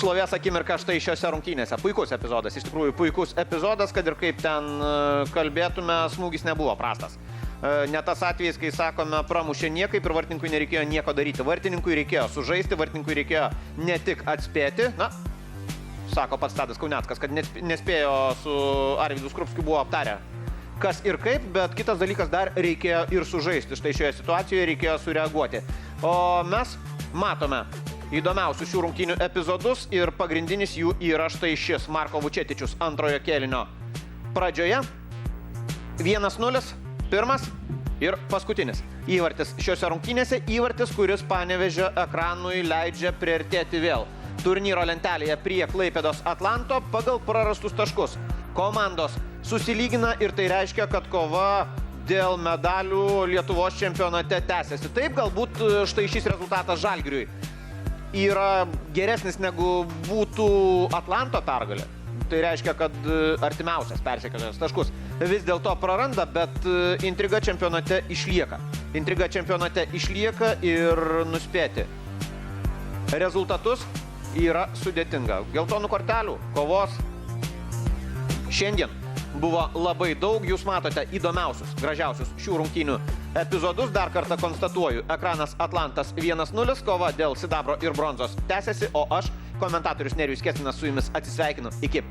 šlovės akimirka štai šiose rungtynėse. Puikus epizodas, iš tikrųjų puikus epizodas, kad ir kaip ten kalbėtume, smūgis nebuvo prastas. Ne tas atvejis, kai sakome, pramušė niekaip ir vartininkui nereikėjo nieko daryti. Vartininkui reikėjo sužaisti, vartininkui reikėjo ne tik atspėti, na, sako pats Tadas Kauneckas, kad nespėjo su Arvydu Skrupskiu buvo aptarę, kas ir kaip, bet kitas dalykas dar reikėjo ir sužaisti. Štai šioje situacijoje reikėjo sureaguoti. O mes matome įdomiausius šių rungtynių epizodus ir pagrindinis jų yra štai šis Marko Vučetičius antrojo kėlinio pradžioje. 1-0, pirmas ir paskutinis įvartis šiose rungtynėse, įvartis, kuris Panevėžio ekranui leidžia priartėti vėl turnyro lentelėje prie Klaipėdos Atlanto pagal prarastus taškus. Komandos susilygina ir tai reiškia, kad kova dėl medalių Lietuvos čempionate tęsiasi. Taip, galbūt štai šis rezultatas Žalgiriui yra geresnis negu būtų Atlanto pergalė. Tai reiškia, kad artimiausias persekiotojas taškus vis dėlto praranda, bet intriga čempionate išlieka. Intriga čempionate išlieka ir nuspėti rezultatus yra sudėtinga. Geltonų kortelių kovos šiandien buvo labai daug. Jūs matote įdomiausius, gražiausius šių rungtynių epizodus. Dar kartą konstatuoju, ekranas Atlantas 1-0, kova dėl sidabro ir bronzos tęsiasi, o aš, komentatorius Nerijus Kestinas, su jumis atsisveikinu. Iki.